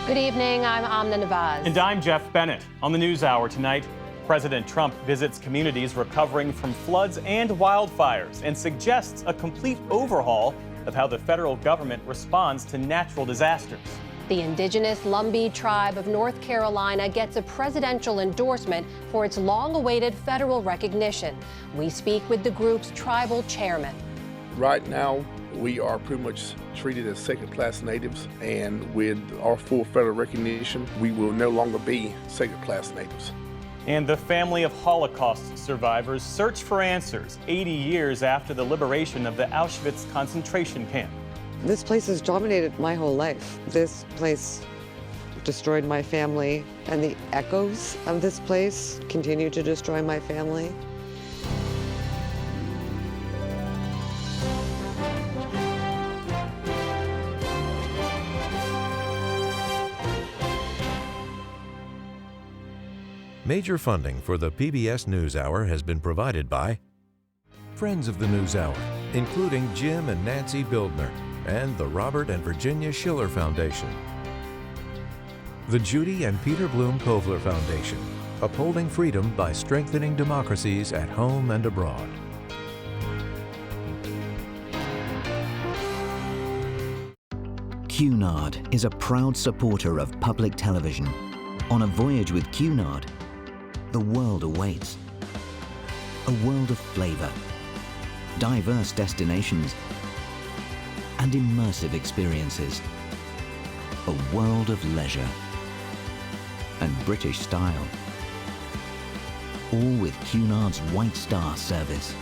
Good evening, I'm Amna Nawaz. And I'm Jeff Bennett. On the NewsHour tonight, President Trump visits communities recovering from floods and wildfires and suggests a complete overhaul of how the federal government responds to natural disasters. The indigenous Lumbee tribe of North Carolina gets a presidential endorsement for its long-awaited federal recognition. We speak with the group's tribal chairman. Right now, we are pretty much treated as second-class natives, and with our full federal recognition, we will no longer be second-class natives. And the family of Holocaust survivors search for answers 80 years after the liberation of the Auschwitz concentration camp. This place has dominated my whole life. This place destroyed my family, and the echoes of this place continue to destroy my family. Major funding for the PBS NewsHour has been provided by Friends of the NewsHour, including Jim and Nancy Bildner, and the Robert and Virginia Schiller Foundation. The Judy and Peter Bloom Kovler Foundation, upholding freedom by strengthening democracies at home and abroad. Cunard is a proud supporter of public television. On a voyage with Cunard, the world awaits. A world of flavor, diverse destinations, and immersive experiences. A world of leisure and British style. All with Cunard's White Star service.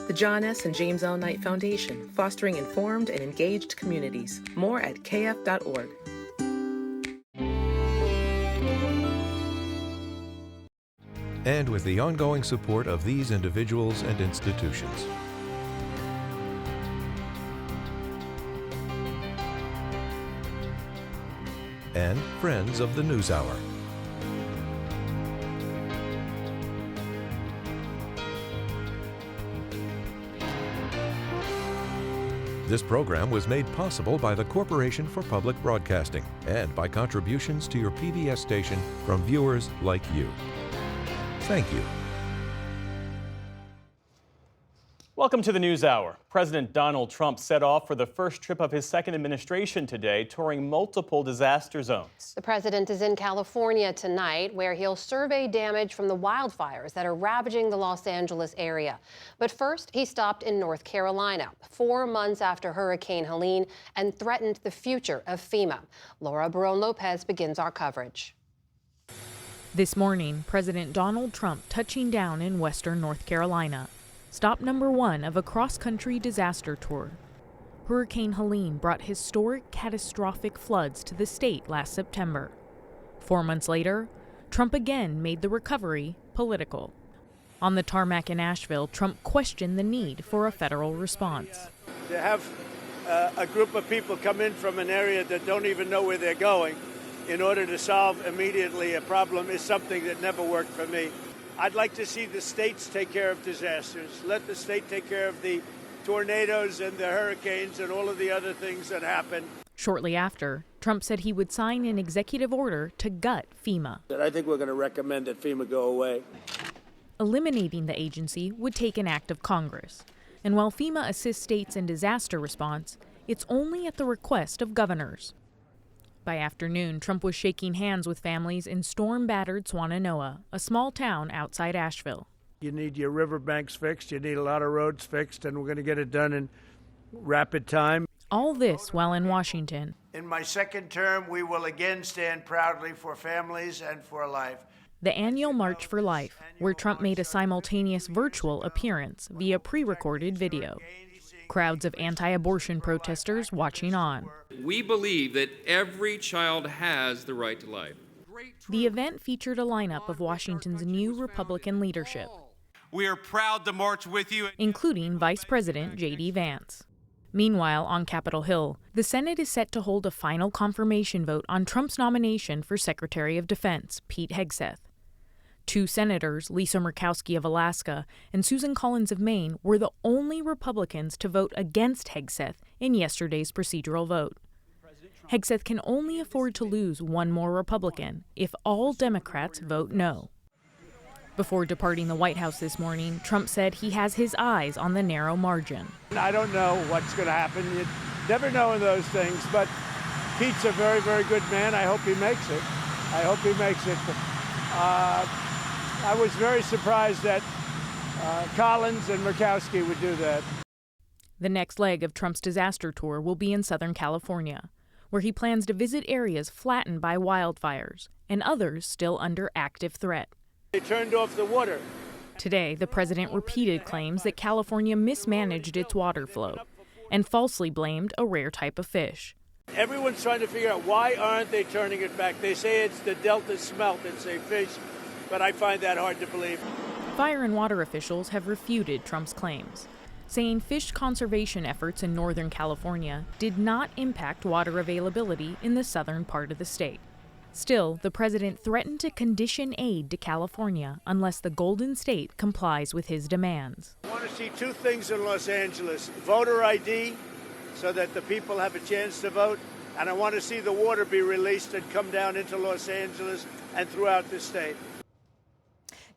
The John S. and James L. Knight Foundation, fostering informed and engaged communities. More at kf.org. And with the ongoing support of these individuals and institutions. And Friends of the NewsHour. This program was made possible by the Corporation for Public Broadcasting and by contributions to your PBS station from viewers like you. Thank you. Welcome to the NewsHour. President Donald Trump set off for the first trip of his second administration today, touring multiple disaster zones. The president is in California tonight, where he'll survey damage from the wildfires that are ravaging the Los Angeles area. But first, he stopped in North Carolina, 4 months after Hurricane Helene, and threatened the future of FEMA. Laura Barone-Lopez begins our coverage. This morning, President Donald Trump touching down in western North Carolina. Stop number 1 of a cross-country disaster tour. Hurricane Helene brought historic, catastrophic floods to the state last September. 4 months later, Trump again made the recovery political. On the tarmac in Asheville, Trump questioned the need for a federal response. To have a group of people come in from an area that don't even know where they're going in order to solve immediately a problem is something that never worked for me. I'd like to see the states take care of disasters. Let the state take care of the tornadoes and the hurricanes and all of the other things that happen. Shortly after, Trump said he would sign an executive order to gut FEMA. I think we're going to recommend that FEMA go away. Eliminating the agency would take an act of Congress. And while FEMA assists states in disaster response, it's only at the request of governors. By afternoon, Trump was shaking hands with families in storm-battered Swannanoa, a small town outside Asheville. You need your riverbanks fixed, you need a lot of roads fixed, and we're going to get it done in rapid time. All this while in Washington. In my second term, we will again stand proudly for families and for life. The annual March for Life, where Trump made a simultaneous virtual appearance via pre-recorded video. Crowds of anti-abortion protesters watching on. We believe that every child has the right to life. The event featured a lineup of Washington's new Republican leadership. We are proud to march with you, including Vice President J.D. Vance. Meanwhile, on Capitol Hill, the Senate is set to hold a final confirmation vote on Trump's nomination for Secretary of Defense, Pete Hegseth. Two senators, Lisa Murkowski of Alaska and Susan Collins of Maine, were the only Republicans to vote against Hegseth in yesterday's procedural vote. Hegseth can only afford to lose one more Republican if all Democrats vote no. Before departing the White House this morning, Trump said he has his eyes on the narrow margin. I don't know what's going to happen. You never know in those things, but Pete's a very, very good man. I hope he makes it. I was very surprised that Collins and Murkowski would do that. The next leg of Trump's disaster tour will be in Southern California, where he plans to visit areas flattened by wildfires and others still under active threat. They turned off the water. Today, the president repeated claims that California mismanaged its water flow and falsely blamed a rare type of fish. Everyone's trying to figure out why aren't they turning it back. They say it's the Delta smelt, it's a fish, but I find that hard to believe. Fire and water officials have refuted Trump's claims, saying fish conservation efforts in Northern California did not impact water availability in the southern part of the state. Still, the president threatened to condition aid to California unless the Golden State complies with his demands. I want to see two things in Los Angeles: voter ID, so that the people have a chance to vote, and I want to see the water be released and come down into Los Angeles and throughout the state.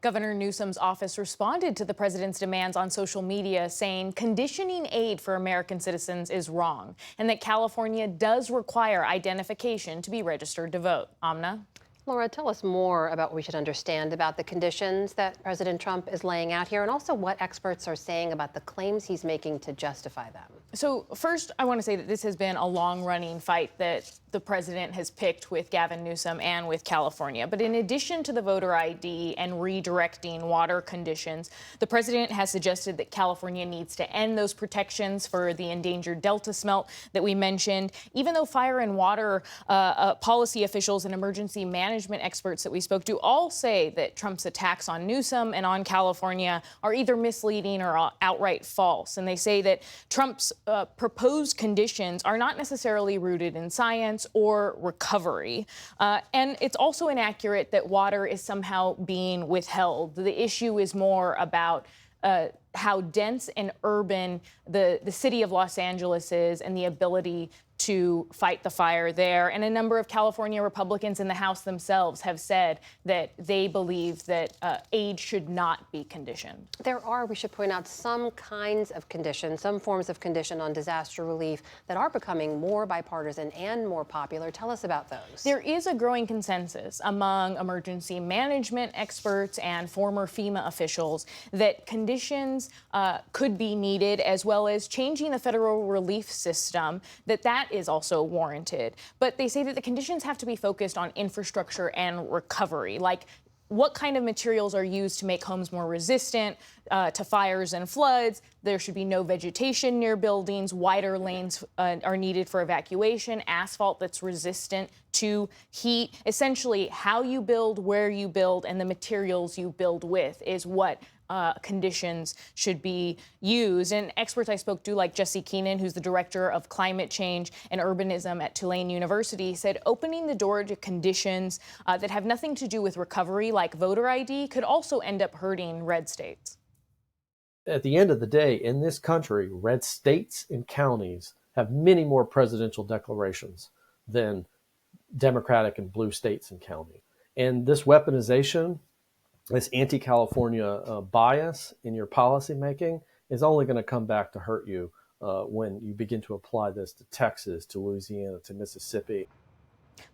Governor Newsom's office responded to the president's demands on social media, saying conditioning aid for American citizens is wrong and that California does require identification to be registered to vote. Amna? Laura, tell us more about what we should understand about the conditions that President Trump is laying out here, and also what experts are saying about the claims he's making to justify them. So first, I want to say that this has been a long-running fight that the president has picked with Gavin Newsom and with California. But in addition to the voter ID and redirecting water conditions, the president has suggested that California needs to end those protections for the endangered Delta smelt that we mentioned. Even though fire and water policy officials and emergency management experts that we spoke to all say that Trump's attacks on Newsom and on California are either misleading or outright false. And they say that Trump's proposed conditions are not necessarily rooted in science or recovery. And it's also inaccurate that water is somehow being withheld. The issue is more about how dense and urban the city of Los Angeles is and the ability to fight the fire there. And a number of California Republicans in the House themselves have said that they believe that aid should not be conditioned. There are, we should point out, some kinds of conditions, some forms of condition on disaster relief that are becoming more bipartisan and more popular. Tell us about those. There is a growing consensus among emergency management experts and former FEMA officials that conditions could be needed, as well as changing the federal relief system, that is also warranted. But they say that the conditions have to be focused on infrastructure and recovery, like what kind of materials are used to make homes more resistant to fires and floods. There should be no vegetation near buildings. Wider lanes are needed for evacuation. Asphalt that's resistant to heat. Essentially, how you build, where you build, and the materials you build with is what conditions should be used. And experts I spoke to, like Jesse Keenan, who's the director of climate change and urbanism at Tulane University, said opening the door to conditions that have nothing to do with recovery, like voter ID, could also end up hurting red states. At the end of the day, in this country, red states and counties have many more presidential declarations than Democratic and blue states and counties. And this weaponization, this anti-California bias in your policymaking is only going to come back to hurt you when you begin to apply this to Texas, to Louisiana, to Mississippi.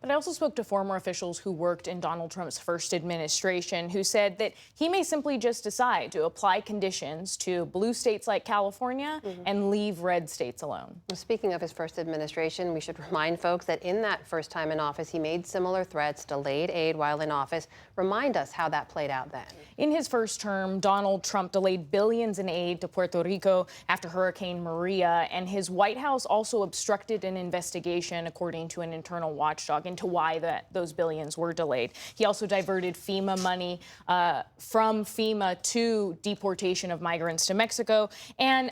But I also spoke to former officials who worked in Donald Trump's first administration who said that he may simply just decide to apply conditions to blue states like California and leave red states alone. Speaking of his first administration, we should remind folks that in that first time in office, he made similar threats, delayed aid while in office. Remind us how that played out then. In his first term, Donald Trump delayed billions in aid to Puerto Rico after Hurricane Maria, and his White House also obstructed an investigation, according to an internal watchdog, into why those billions were delayed. He also diverted FEMA money from FEMA to deportation of migrants to Mexico. And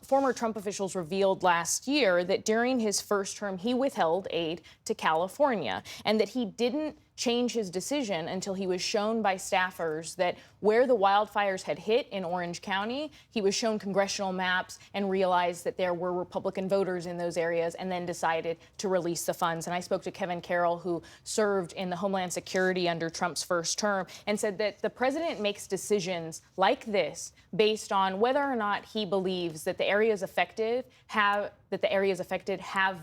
former Trump officials revealed last year that during his first term, he withheld aid to California and that he didn't change his decision until he was shown by staffers that where the wildfires had hit in Orange County, he was shown congressional maps and realized that there were Republican voters in those areas, and then decided to release the funds. And I spoke to Kevin Carroll, who served in the Homeland Security under Trump's first term, and said that the president makes decisions like this based on whether or not he believes that the areas affected have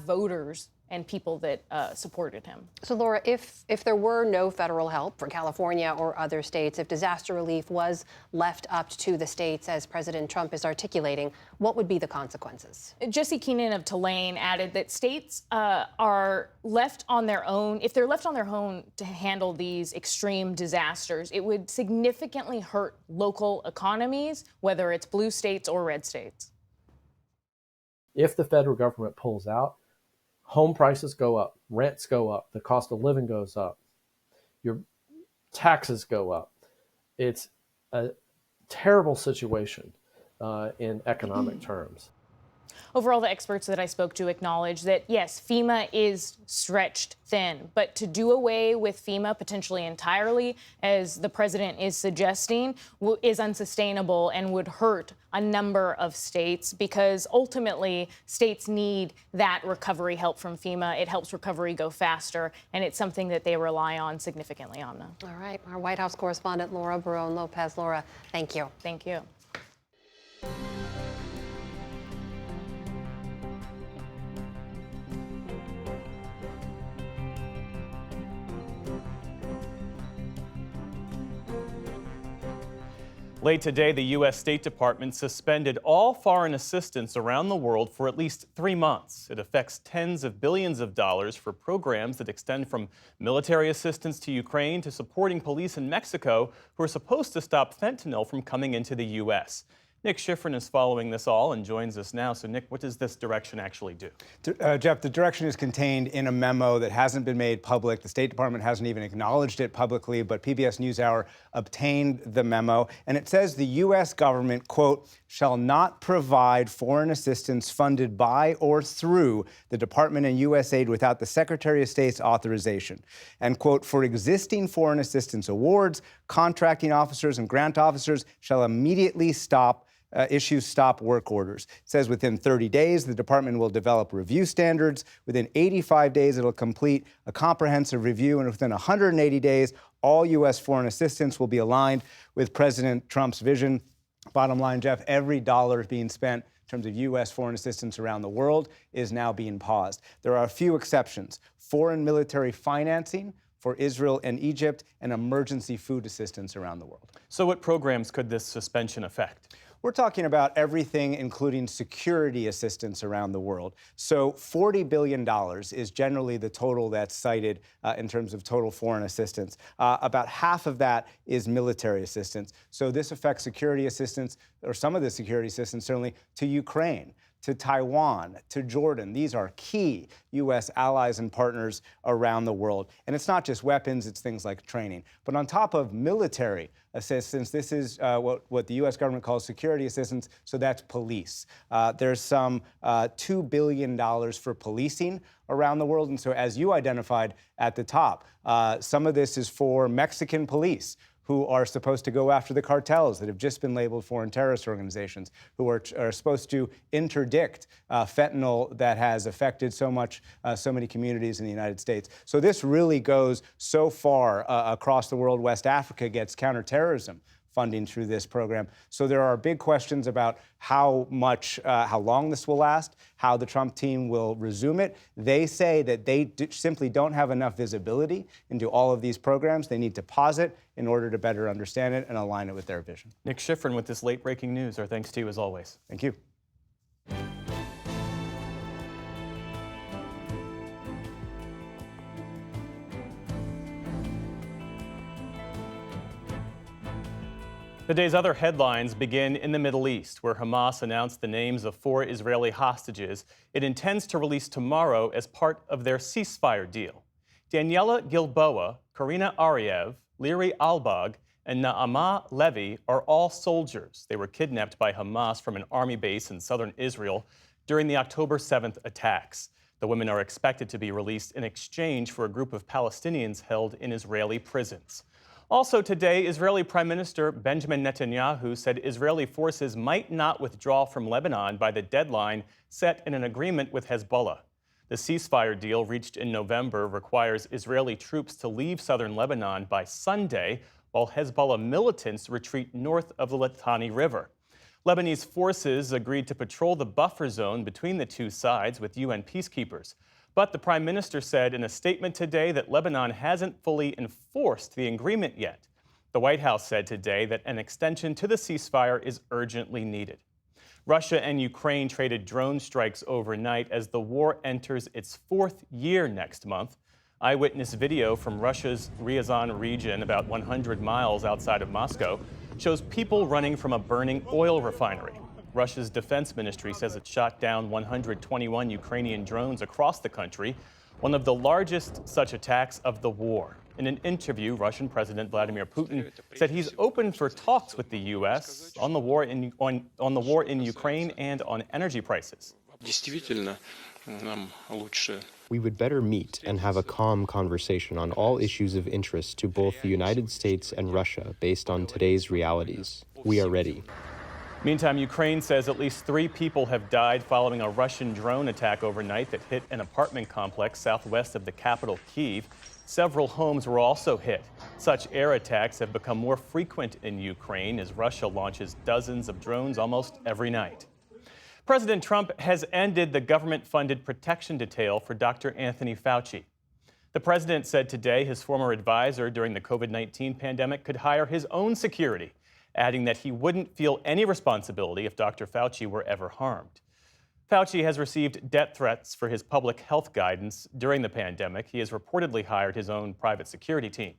voters and people that supported him. So, Laura, if there were no federal help for California or other states, if disaster relief was left up to the states, as President Trump is articulating, what would be the consequences? Jesse Keenan of Tulane added that states are left on their own. If they're left on their own to handle these extreme disasters, it would significantly hurt local economies, whether it's blue states or red states. If the federal government pulls out, home prices go up, rents go up, the cost of living goes up, your taxes go up. It's a terrible situation in economic terms. Overall, the experts that I spoke to acknowledge that, yes, FEMA is stretched thin, but to do away with FEMA potentially entirely, as the president is suggesting, is unsustainable and would hurt a number of states, because ultimately states need that recovery help from FEMA. It helps recovery go faster, and it's something that they rely on significantly on them. All right. Our White House correspondent, Laura Barone-Lopez. Laura, thank you. Thank you. Late today, the U.S. State Department suspended all foreign assistance around the world for at least 3 months. It affects tens of billions of dollars for programs that extend from military assistance to Ukraine to supporting police in Mexico who are supposed to stop fentanyl from coming into the U.S. Nick Schifrin is following this all and joins us now. So, Nick, what does this direction actually do? Jeff, the direction is contained in a memo that hasn't been made public. The State Department hasn't even acknowledged it publicly, but PBS NewsHour obtained the memo. And it says the U.S. government, quote, shall not provide foreign assistance funded by or through the Department and USAID without the Secretary of State's authorization. And, quote, for existing foreign assistance awards, contracting officers and grant officers shall immediately issue stop work orders. It says within 30 days, the department will develop review standards. Within 85 days, it'll complete a comprehensive review. And within 180 days, all U.S. foreign assistance will be aligned with President Trump's vision. Bottom line, Jeff, every dollar being spent in terms of U.S. foreign assistance around the world is now being paused. There are a few exceptions. Foreign military financing for Israel and Egypt, and emergency food assistance around the world. So what programs could this suspension affect? We're talking about everything, including security assistance around the world. So $40 billion is generally the total that's cited in terms of total foreign assistance. About half of that is military assistance. So this affects security assistance, or some of the security assistance certainly, to Ukraine, to Taiwan, to Jordan. These are key U.S. allies and partners around the world. And it's not just weapons, it's things like training. But on top of military assistance, this is what the U.S. government calls security assistance, so that's police. There's some $2 billion for policing around the world. And so as you identified at the top, some of this is for Mexican police, who are supposed to go after the cartels that have just been labeled foreign terrorist organizations, who are supposed to interdict fentanyl that has affected so many communities in the United States. So this really goes so far across the world. West Africa gets counterterrorism funding through this program. So there are big questions about how long this will last, how the Trump team will resume it. They say that they simply don't have enough visibility into all of these programs. They need to pause it in order to better understand it and align it with their vision. Nick Schifrin with this late breaking news. Our thanks to you as always. Thank you. The day's other headlines begin in the Middle East, where Hamas announced the names of 4 Israeli hostages it intends to release tomorrow as part of their ceasefire deal. Daniela Gilboa, Karina Ariev, Liri Albag, and Naama Levy are all soldiers. They were kidnapped by Hamas from an army base in southern Israel during the October 7th attacks. The women are expected to be released in exchange for a group of Palestinians held in Israeli prisons. Also today, Israeli Prime Minister Benjamin Netanyahu said Israeli forces might not withdraw from Lebanon by the deadline set in an agreement with Hezbollah. The ceasefire deal reached in November requires Israeli troops to leave southern Lebanon by Sunday, while Hezbollah militants retreat north of the Litani River. Lebanese forces agreed to patrol the buffer zone between the two sides with UN peacekeepers. But the prime minister said in a statement today that Lebanon hasn't fully enforced the agreement yet. The White House said today that an extension to the ceasefire is urgently needed. Russia and Ukraine traded drone strikes overnight as the war enters its fourth year next month. Eyewitness video from Russia's Ryazan region, about 100 miles outside of Moscow, shows people running from a burning oil refinery. Russia's defense ministry says it shot down 121 Ukrainian drones across the country, one of the largest such attacks of the war. In an interview, Russian President Vladimir Putin said he's open for talks with the U.S. on the war in Ukraine and on energy prices. We would better meet and have a calm conversation on all issues of interest to both the United States and Russia based on today's realities. We are ready. Meantime, Ukraine says at least 3 people have died following a Russian drone attack overnight that hit an apartment complex southwest of the capital, Kyiv. Several homes were also hit. Such air attacks have become more frequent in Ukraine as Russia launches dozens of drones almost every night. President Trump has ended the government-funded protection detail for Dr. Anthony Fauci. The president said today his former advisor during the COVID-19 pandemic could hire his own security, adding that he wouldn't feel any responsibility if Dr. Fauci were ever harmed. Fauci has received death threats for his public health guidance during the pandemic. He has reportedly hired his own private security team.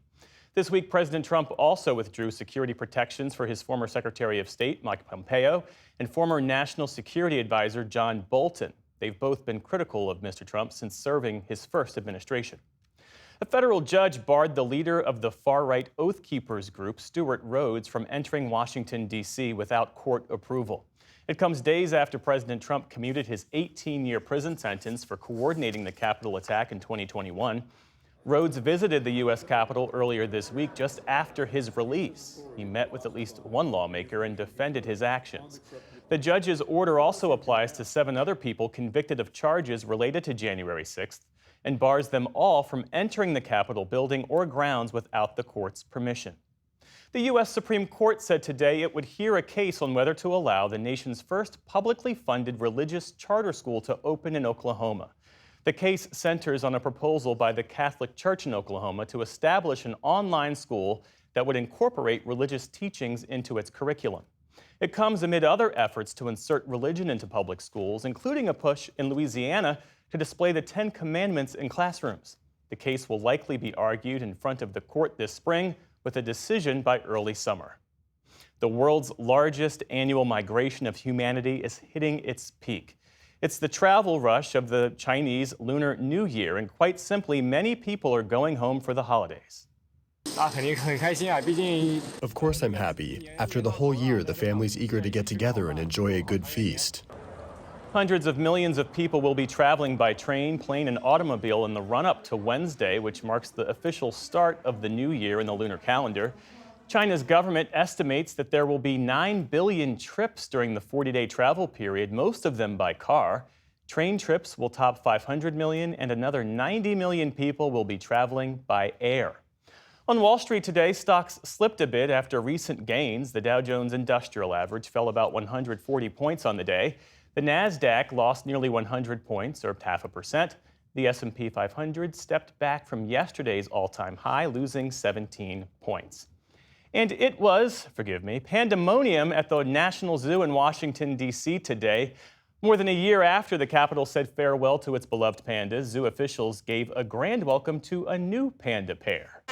This week, President Trump also withdrew security protections for his former Secretary of State, Mike Pompeo, and former National Security Advisor, John Bolton. They've both been critical of Mr. Trump since serving his first administration. A federal judge barred the leader of the far-right Oath Keepers group, Stewart Rhodes, from entering Washington, D.C. without court approval. It comes days after President Trump commuted his 18-year prison sentence for coordinating the Capitol attack in 2021. Rhodes visited the U.S. Capitol earlier this week just after his release. He met with at least one lawmaker and defended his actions. The judge's order also applies to 7 other people convicted of charges related to January 6th and bars them all from entering the Capitol building or grounds without the court's permission. The U.S. Supreme Court said today it would hear a case on whether to allow the nation's first publicly funded religious charter school to open in Oklahoma. The case centers on a proposal by the Catholic Church in Oklahoma to establish an online school that would incorporate religious teachings into its curriculum. It comes amid other efforts to insert religion into public schools, including a push in Louisiana to display the 10 Commandments in classrooms. The case will likely be argued in front of the court this spring, with a decision by early summer. The world's largest annual migration of humanity is hitting its peak. It's the travel rush of the Chinese Lunar New Year, and quite simply, many people are going home for the holidays. Of course I'm happy. After the whole year, the family's eager to get together and enjoy a good feast. Hundreds of millions of people will be traveling by train, plane, and automobile in the run-up to Wednesday, which marks the official start of the new year in the lunar calendar. China's government estimates that there will be 9 billion trips during the 40-day travel period, most of them by car. Train trips will top 500 million, and another 90 million people will be traveling by air. On Wall Street today, stocks slipped a bit after recent gains. The Dow Jones Industrial Average fell about 140 points on the day. The Nasdaq lost nearly 100 points, or 0.5%. The S&P 500 stepped back from yesterday's all-time high, losing 17 points. And it was, pandemonium at the National Zoo in Washington, D.C. today. More than a year after the Capitol said farewell to its beloved pandas, zoo officials gave a grand welcome to a new panda pair.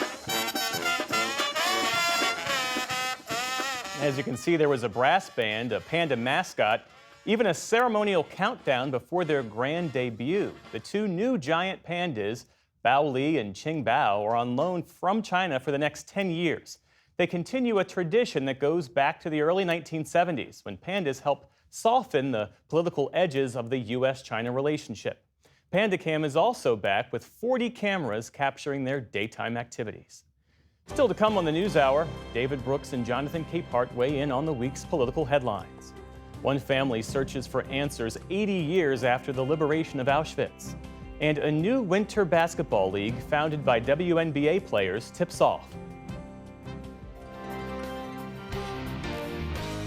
As you can see, there was a brass band, a panda mascot, even a ceremonial countdown before their grand debut. The 2 new giant pandas, Bao Li and Qing Bao, are on loan from China for the next 10 years. They continue a tradition that goes back to the early 1970s, when pandas helped soften the political edges of the U.S.-China relationship. PandaCam is also back with 40 cameras capturing their daytime activities. Still to come on the NewsHour, David Brooks and Jonathan Capehart weigh in on the week's political headlines. One family searches for answers 80 years after the liberation of Auschwitz. And a new winter basketball league founded by WNBA players tips off.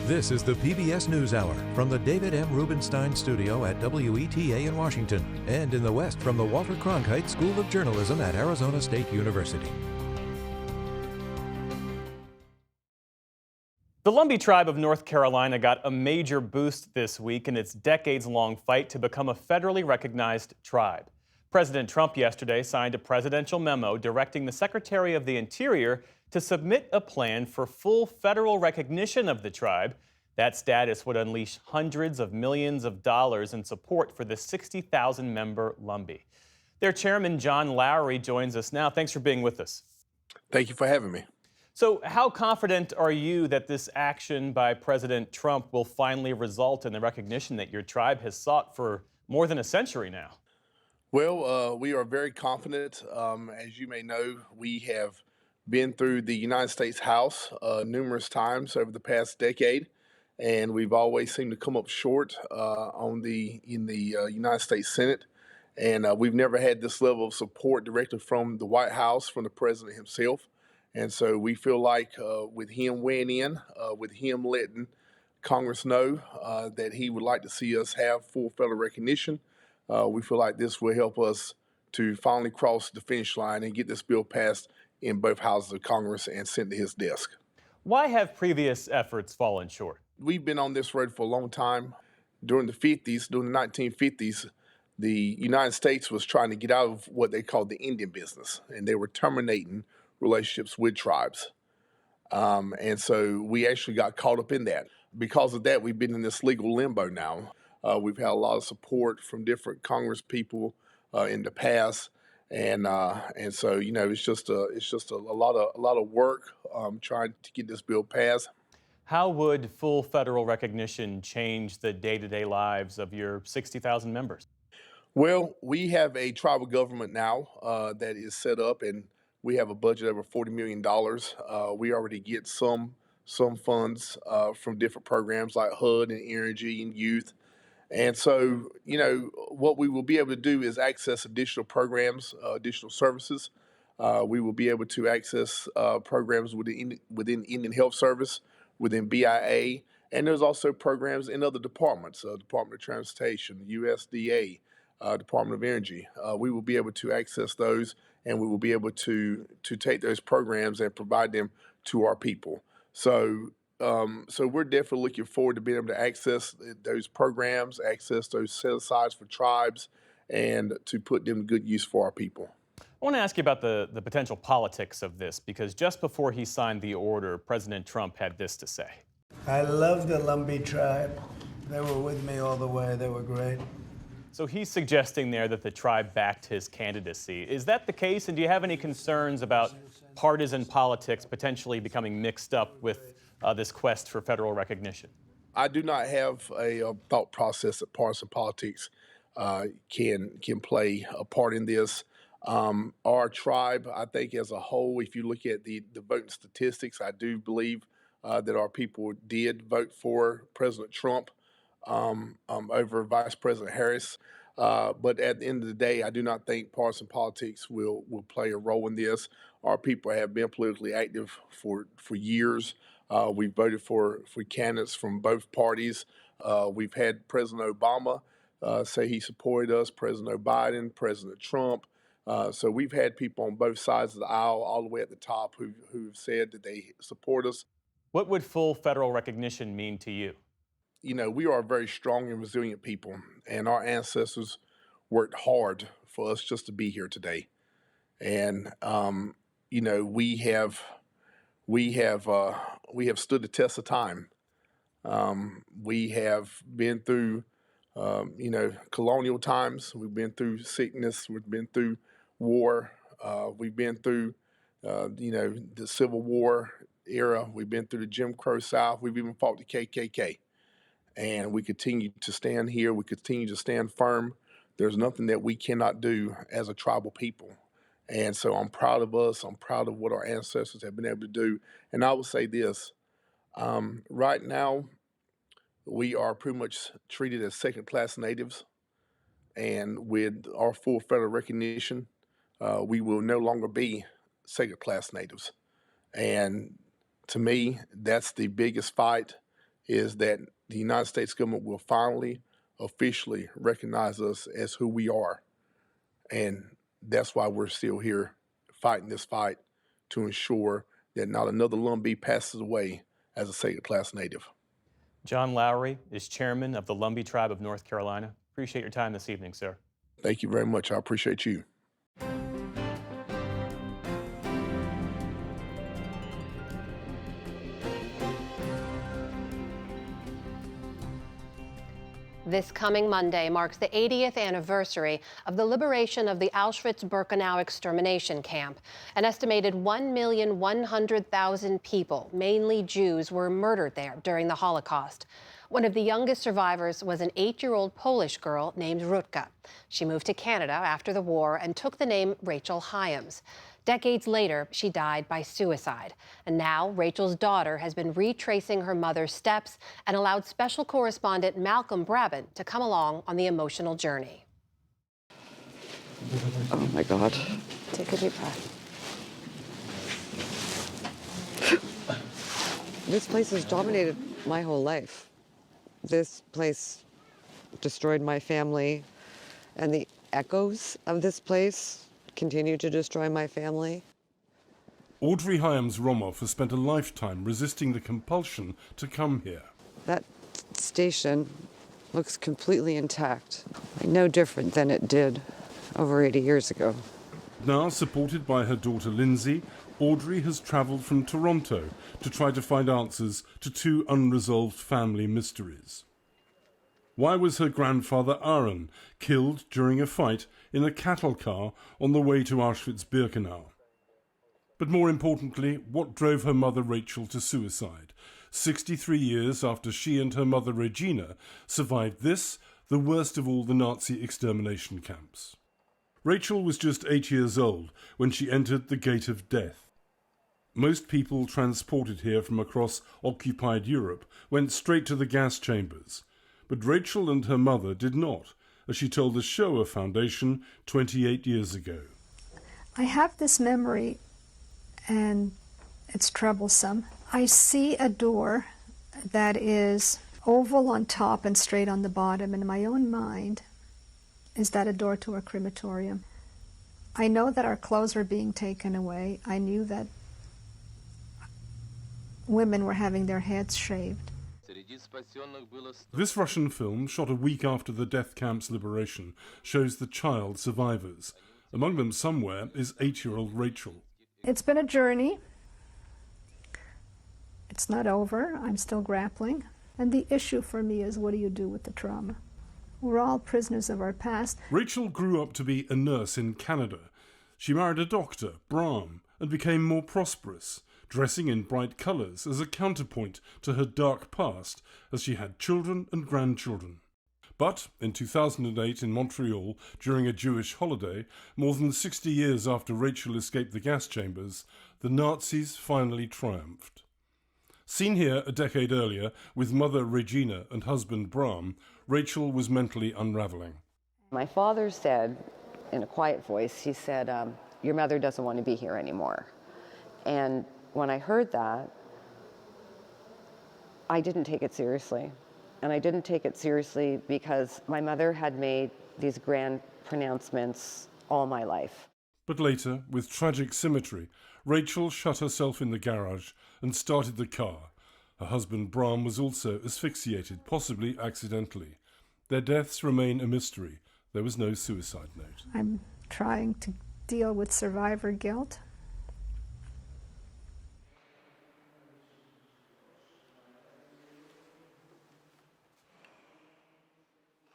This is the PBS NewsHour from the David M. Rubenstein Studio at WETA in Washington and in the West from the Walter Cronkite School of Journalism at Arizona State University. The Lumbee tribe of North Carolina got a major boost this week in its decades-long fight to become a federally recognized tribe. President Trump yesterday signed a presidential memo directing the Secretary of the Interior to submit a plan for full federal recognition of the tribe. That status would unleash hundreds of millions of dollars in support for the 60,000-member Lumbee. Their chairman, John Lowry, joins us now. Thanks for being with us. Thank you for having me. So how confident are you that this action by President Trump will finally result in the recognition that your tribe has sought for more than a century now? Well, we are very confident. As you may know, we have been through the United States House numerous times over the past decade, and we've always seemed to come up short in the United States Senate. And we've never had this level of support directly from the White House, from the president himself. And so we feel like with him weighing in, with him letting Congress know that he would like to see us have full federal recognition, we feel like this will help us to finally cross the finish line and get this bill passed in both houses of Congress and sent to his desk. Why have previous efforts fallen short? We've been on this road for a long time. During the 1950s, the United States was trying to get out of what they called the Indian business, and they were terminating relationships with tribes. And so we actually got caught up in that. Because of that, we've been in this legal limbo now. We've had a lot of support from different Congress people in the past. And so, you know, it's just a lot of work trying to get this bill passed. How would full federal recognition change the day-to-day lives of your 60,000 members? Well, we have a tribal government now that is set up, and we have a budget over $40 million. We already get some funds from different programs like HUD and energy and youth. And so, you know, what we will be able to do is access additional programs, additional services. We will be able to access programs within Indian Health Service, within BIA, and there's also programs in other departments, Department of Transportation, USDA, Department of Energy. We will be able to access those, and we will be able to take those programs and provide them to our people. So we're definitely looking forward to being able to access those programs, access those set-asides for tribes, and to put them to good use for our people. I want to ask you about the potential politics of this, because just before he signed the order, President Trump had this to say. I love the Lumbee tribe. They were with me all the way. They were great. So he's suggesting there that the tribe backed his candidacy. Is that the case, and do you have any concerns about partisan politics potentially becoming mixed up with this quest for federal recognition? I do not have a thought process that partisan politics can play a part in this. Our tribe, I think as a whole, if you look at the voting statistics, I do believe that our people did vote for President Trump over Vice President Harris. But at the end of the day, I do not think partisan politics will play a role in this. Our people have been politically active for years. We voted for candidates from both parties. We've had President Obama say he supported us, President Biden, President Trump. So we've had people on both sides of the aisle, all the way at the top, who've said that they support us. What would full federal recognition mean to you? You know, we are a very strong and resilient people, and our ancestors worked hard for us just to be here today. And you know, we have stood the test of time. We have been through you know, colonial times. We've been through sickness. We've been through war. We've been through you know, the Civil War era. We've been through the Jim Crow South. We've even fought the KKK. And we continue to stand here. We continue to stand firm there's nothing that we cannot do as a tribal people. And so I'm proud of us. I'm proud of what our ancestors have been able to do. And I will say this, right now, we are pretty much treated as second-class natives. And with our full federal recognition, we will no longer be second-class natives. And to me, that's the biggest fight, is that the United States government will finally officially recognize us as who we are. And that's why we're still here fighting this fight to ensure that not another Lumbee passes away as a second-class native. John Lowry is chairman of the Lumbee Tribe of North Carolina. Appreciate your time this evening, sir. Thank you very much. I appreciate you. This coming Monday marks the 80th anniversary of the liberation of the Auschwitz-Birkenau extermination camp. An estimated 1,100,000 people, mainly Jews, were murdered there during the Holocaust. One of the youngest survivors was an 8-year-old Polish girl named Rutka. She moved to Canada after the war and took the name Rachel Hyams. Decades later, she died by suicide. And now Rachel's daughter has been retracing her mother's steps and allowed special correspondent Malcolm Brabant to come along on the emotional journey. Oh my God. Take a deep breath. This place has dominated my whole life. This place destroyed my family, and the echoes of this place continue to destroy my family. Audrey Hyams Romoff has spent a lifetime resisting the compulsion to come here. That station looks completely intact, no different than it did over 80 years ago. Now, supported by her daughter Lindsay, Audrey has travelled from Toronto to try to find answers to 2 unresolved family mysteries. Why was her grandfather Aaron killed during a fight in a cattle car on the way to Auschwitz-Birkenau? But more importantly, what drove her mother Rachel to suicide, 63 years after she and her mother Regina survived this, the worst of all the Nazi extermination camps? Rachel was just 8 years old when she entered the Gate of Death. Most people transported here from across occupied Europe went straight to the gas chambers. But Rachel and her mother did not, as she told the Shoah Foundation 28 years ago. I have this memory, and it's troublesome. I see a door that is oval on top and straight on the bottom. In my own mind, is that a door to a crematorium? I know that our clothes were being taken away. I knew that women were having their heads shaved. This Russian film, shot a week after the death camp's liberation, shows the child survivors. Among them somewhere is 8-year-old Rachel. It's been a journey. It's not over. I'm still grappling. And the issue for me is, what do you do with the trauma? We're all prisoners of our past. Rachel grew up to be a nurse in Canada. She married a doctor, Bram, and became more prosperous, dressing in bright colours as a counterpoint to her dark past as she had children and grandchildren. But in 2008 in Montreal, during a Jewish holiday, more than 60 years after Rachel escaped the gas chambers, the Nazis finally triumphed. Seen here a decade earlier with mother Regina and husband Bram, Rachel was mentally unravelling. My father said, in a quiet voice, he said, your mother doesn't want to be here anymore. And when I heard that, I didn't take it seriously. And I didn't take it seriously because my mother had made these grand pronouncements all my life. But later, with tragic symmetry, Rachel shut herself in the garage and started the car. Her husband Bram was also asphyxiated, possibly accidentally. Their deaths remain a mystery. There was no suicide note. I'm trying to deal with survivor guilt.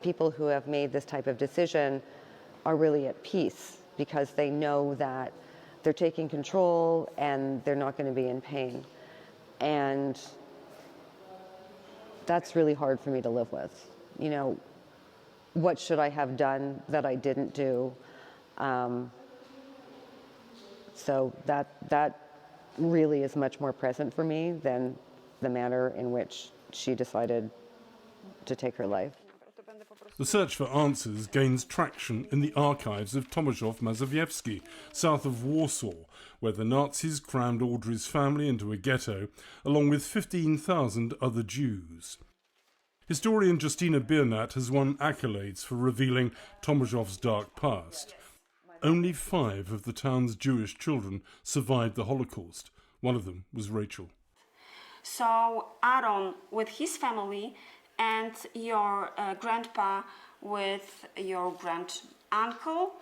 People who have made this type of decision are really at peace because they know that they're taking control and they're not going to be in pain. And that's really hard for me to live with. You know, what should I have done that I didn't do. So that really is much more present for me than the manner in which she decided to take her life. The search for answers gains traction in the archives of Tomaszów Mazowiecki, south of Warsaw, where the Nazis crammed Audrey's family into a ghetto, along with 15,000 other Jews. Historian Justina Biernat has won accolades for revealing Tomaszów's dark past. Only 5 of the town's Jewish children survived the Holocaust. One of them was Rachel. So Aaron with his family and your grandpa with your grand-uncle.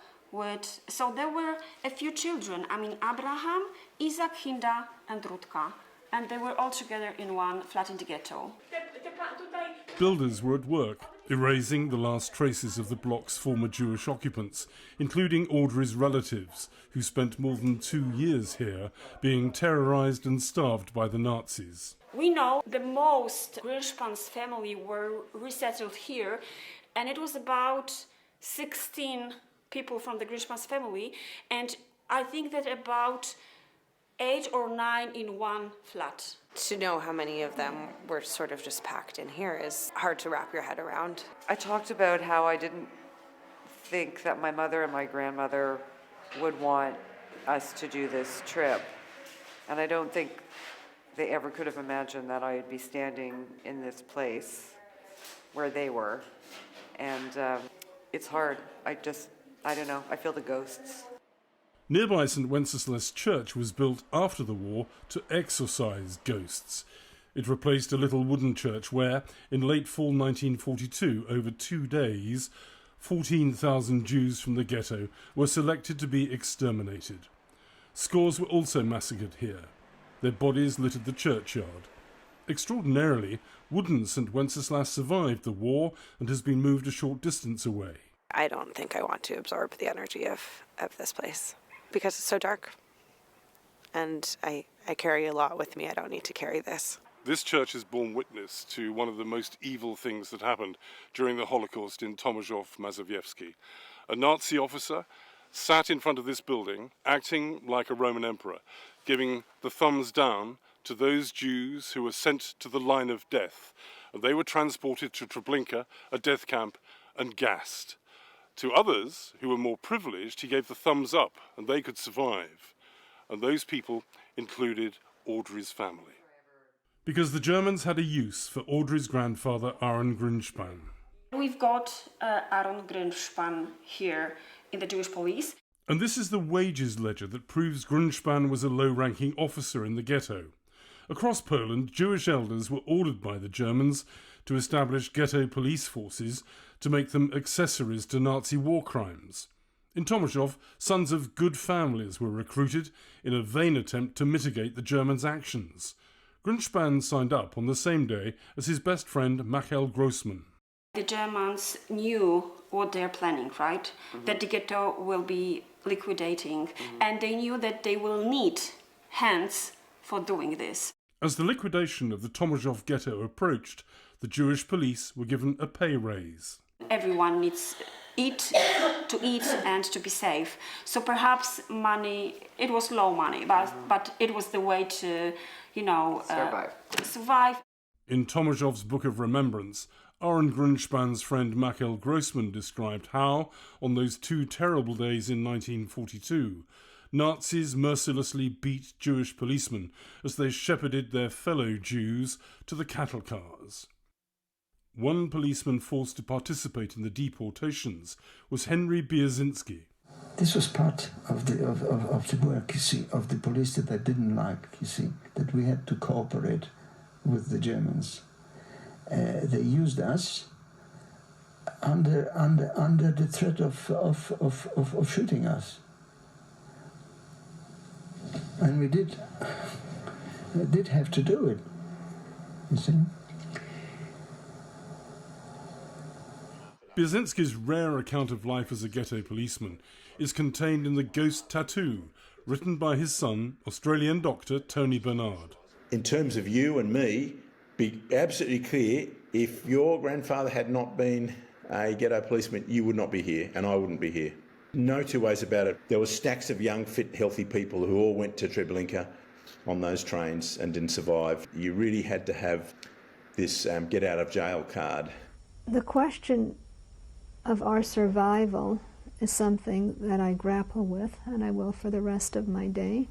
So there were a few children. I mean, Abraham, Isaac, Hinda, and Rutka. And they were all together in one flat in the ghetto. Builders were at work, erasing the last traces of the block's former Jewish occupants, including Audrey's relatives, who spent more than 2 years here, being terrorized and starved by the Nazis. We know the most Grünspan's family were resettled here, and it was about 16 people from the Grünspan's family, and I think that about 8 or 9 in one flat. To know how many of them were sort of just packed in here is hard to wrap your head around. I talked about how I didn't think that my mother and my grandmother would want us to do this trip. And I don't think they ever could have imagined that I'd be standing in this place where they were. And it's hard. I don't know. I feel the ghosts. Nearby St Wenceslas Church was built after the war to exorcise ghosts. It replaced a little wooden church where, in late fall 1942, over 2 days, 14,000 Jews from the ghetto were selected to be exterminated. Scores were also massacred here. Their bodies littered the churchyard. Extraordinarily, wooden St Wenceslas survived the war and has been moved a short distance away. I don't think I want to absorb the energy of this place because it's so dark. And I carry a lot with me. I don't need to carry this. This church has borne witness to one of the most evil things that happened during the Holocaust in Tomaszów Mazowiecki. A Nazi officer sat in front of this building, acting like a Roman emperor, giving the thumbs down to those Jews who were sent to the line of death. And they were transported to Treblinka, a death camp, and gassed. To others, who were more privileged, he gave the thumbs up, and they could survive. And those people included Audrey's family. Because the Germans had a use for Audrey's grandfather, Aaron Grünspan. We've got Aaron Grünspan here in the Jewish police. And this is the wages ledger that proves Grünspan was a low-ranking officer in the ghetto. Across Poland, Jewish elders were ordered by the Germans to establish ghetto police forces to make them accessories to Nazi war crimes. In Tomaszów, sons of good families were recruited in a vain attempt to mitigate the Germans' actions. Grünspan signed up on the same day as his best friend Michael Grossman. The Germans knew what they're planning, right? Mm-hmm. That the ghetto will be liquidating, and they knew that they will need hands for doing this. As the liquidation of the Tomaszów ghetto approached, the Jewish police were given a pay raise. Everyone needs to eat and to be safe. So perhaps money, it was low money, but it was the way to, survive. In Tomaszów's Book of Remembrance, Aaron Grünspan's friend Michael Grossman described how, on those 2 terrible days in 1942, Nazis mercilessly beat Jewish policemen as they shepherded their fellow Jews to the cattle cars. One policeman forced to participate in the deportations was Henry Bierzinski. This was part of the work, you see, of the police that I didn't like, you see, that we had to cooperate with the Germans. They used us under the threat of shooting us. And we did have to do it, you see. Bierzinski's rare account of life as a ghetto policeman is contained in The Ghost Tattoo, written by his son, Australian doctor Tony Bernard. In terms of you and me, be absolutely clear, if your grandfather had not been a ghetto policeman, you would not be here and I wouldn't be here. No two ways about it. There were stacks of young, fit, healthy people who all went to Treblinka on those trains and didn't survive. You really had to have this get out of jail card. The question of our survival is something that I grapple with, and I will for the rest of my day.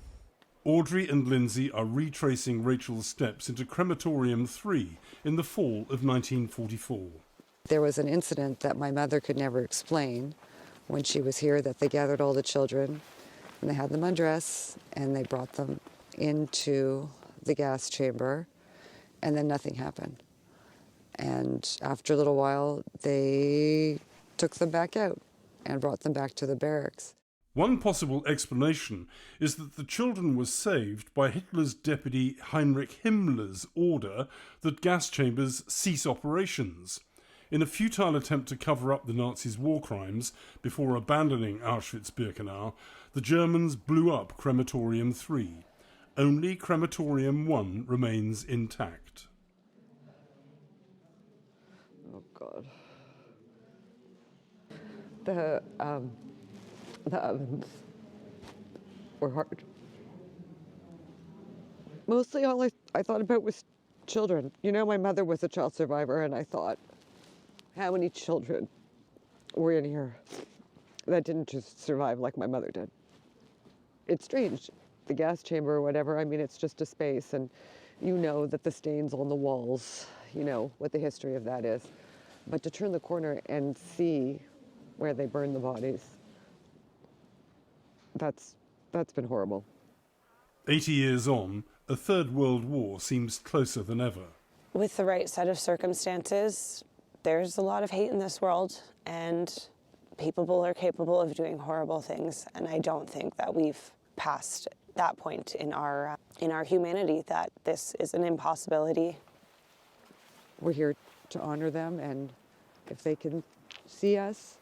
Audrey and Lindsay are retracing Rachel's steps into Crematorium 3 in the fall of 1944. There was an incident that my mother could never explain when she was here, that they gathered all the children and they had them undress and they brought them into the gas chamber, and then nothing happened. And after a little while, they took them back out and brought them back to the barracks. One possible explanation is that the children were saved by Hitler's deputy Heinrich Himmler's order that gas chambers cease operations. In a futile attempt to cover up the Nazis' war crimes before abandoning Auschwitz-Birkenau, the Germans blew up Crematorium 3. Only Crematorium 1 remains intact. Oh, God. The ovens were hard. Mostly all I thought about was children. You know, my mother was a child survivor, and I thought, how many children were in here that didn't just survive like my mother did? It's strange. The gas chamber or whatever, I mean, it's just a space, and you know that the stains on the walls, you know what the history of that is. But to turn the corner and see where they burn the bodies, that's been horrible. 80 years on, a Third World War seems closer than ever. With the right set of circumstances, there's a lot of hate in this world, and people are capable of doing horrible things. And I don't think that we've passed that point in our humanity, that this is an impossibility. We're here to honor them, and if they can see us,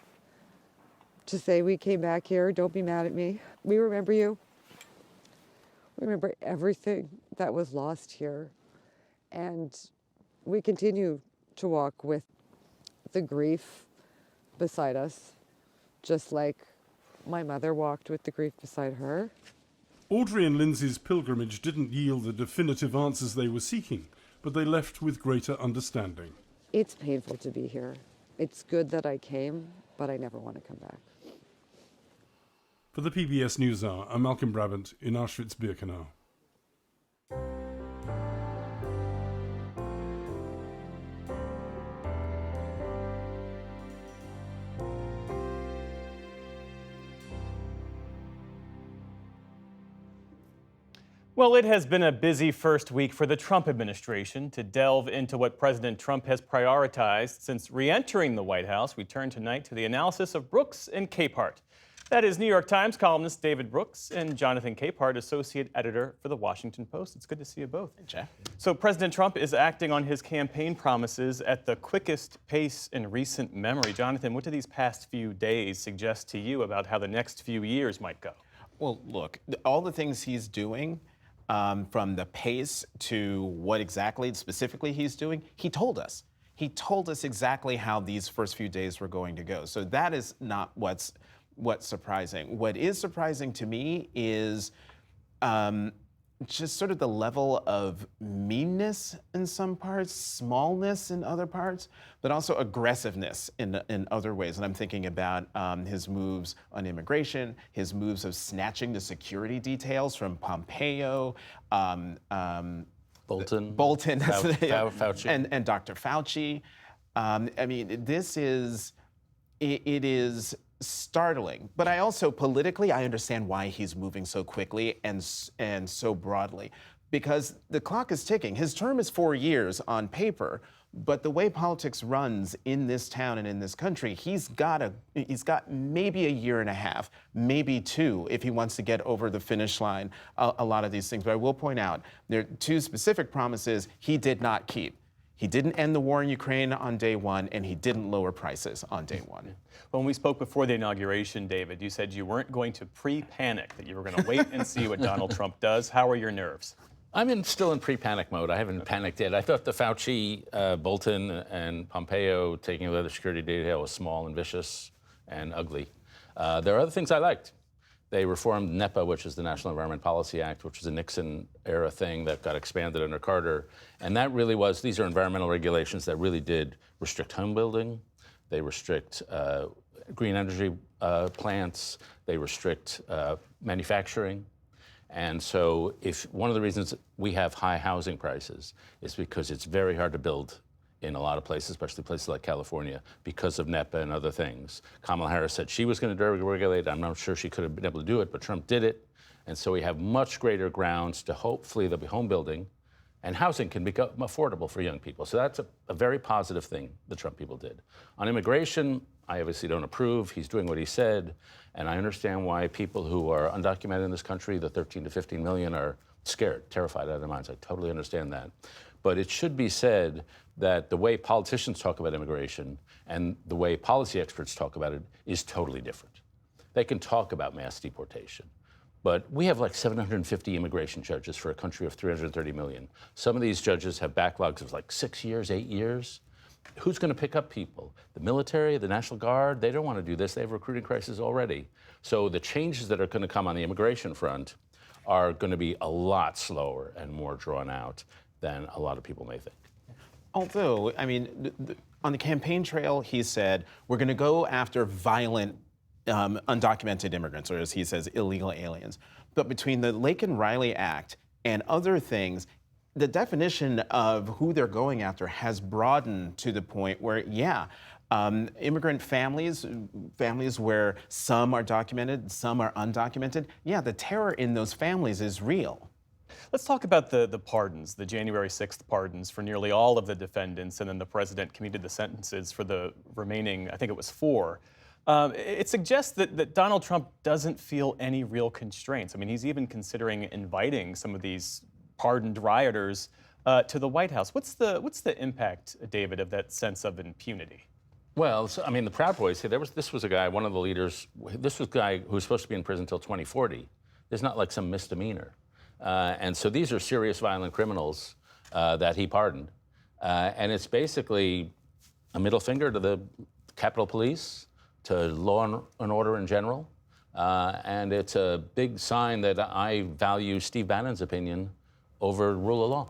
to say we came back here, don't be mad at me. We remember you. We remember everything that was lost here. And we continue to walk with the grief beside us, just like my mother walked with the grief beside her. Audrey and Lindsay's pilgrimage didn't yield the definitive answers they were seeking, but they left with greater understanding. It's painful to be here. It's good that I came, but I never want to come back. For the PBS NewsHour, I'm Malcolm Brabant in Auschwitz-Birkenau. Well, it has been a busy first week for the Trump administration. To delve into what President Trump has prioritized since re-entering the White House, we turn tonight to the analysis of Brooks and Capehart. That is New York Times columnist David Brooks and Jonathan Capehart, associate editor for The Washington Post. It's good to see you both. Hey, Jeff. So President Trump is acting on his campaign promises at the quickest pace in recent memory. Jonathan, what do these past few days suggest to you about how the next few years might go? Well, look, all the things he's doing, from the pace to what exactly specifically he's doing, he told us. He told us exactly how these first few days were going to go. So that is not what's surprising. What is surprising to me is just sort of the level of meanness in some parts, smallness in other parts, but also aggressiveness in other ways. And I'm thinking about his moves on immigration, his moves of snatching the security details from Pompeo, Bolton, Fauci. and Dr. Fauci. I mean, this is, it is startling, but I also politically, I understand why he's moving so quickly and so broadly, because the clock is ticking. His term is 4 years on paper, but the way politics runs in this town and in this country, he's got maybe a year and a half, maybe 2, if he wants to get over the finish line, a lot of these things. But I will point out, there are 2 specific promises he did not keep. He didn't end the war in Ukraine on day 1, and he didn't lower prices on day 1. When we spoke before the inauguration, David, you said you weren't going to pre-panic, that you were going to wait and see what Donald Trump does. How are your nerves? I'm still in pre-panic mode. I haven't panicked yet. I thought the Fauci, Bolton, and Pompeo taking away the security detail was small and vicious and ugly. There are other things I liked. They reformed NEPA, which is the National Environment Policy Act, which was a Nixon-era thing that got expanded under Carter. And that really was, these are environmental regulations that really did restrict home building. They restrict green energy plants. They restrict manufacturing. And so if one of the reasons we have high housing prices is because it's very hard to build in a lot of places, especially places like California, because of NEPA and other things. Kamala Harris said she was going to regulate. I'm not sure she could have been able to do it, but Trump did it. And so we have much greater grounds to hopefully there'll be home building, and housing can become affordable for young people. So that's a very positive thing the Trump people did. On immigration, I obviously don't approve. He's doing what he said. And I understand why people who are undocumented in this country, the 13 to 15 million, are scared, terrified out of their minds. I totally understand that. But it should be said that the way politicians talk about immigration and the way policy experts talk about it is totally different. They can talk about mass deportation, but we have like 750 immigration judges for a country of 330 million. Some of these judges have backlogs of like 6 years, 8 years. Who's going to pick up people? The military, the National Guard, they don't want to do this. They have a recruiting crisis already. So the changes that are going to come on the immigration front are going to be a lot slower and more drawn out than a lot of people may think. Although, I mean, on the campaign trail, he said, we're going to go after violent, undocumented immigrants, or as he says, illegal aliens. But between the Laken Riley Act and other things, the definition of who they're going after has broadened to the point where, immigrant families where some are documented, some are undocumented, the terror in those families is real. Let's talk about the pardons, the January 6th pardons for nearly all of the defendants, and then the president commuted the sentences for the remaining, I think it was 4. It suggests that Donald Trump doesn't feel any real constraints. I mean, he's even considering inviting some of these pardoned rioters to the White House. What's the impact, David, of that sense of impunity? Well, I mean, the Proud Boys, this was a guy, one of the leaders, this was a guy who was supposed to be in prison until 2040. There's not like some misdemeanor. And so these are serious violent criminals that he pardoned. And it's basically a middle finger to the Capitol Police, to law and order in general. And it's a big sign that I value Steve Bannon's opinion over rule of law.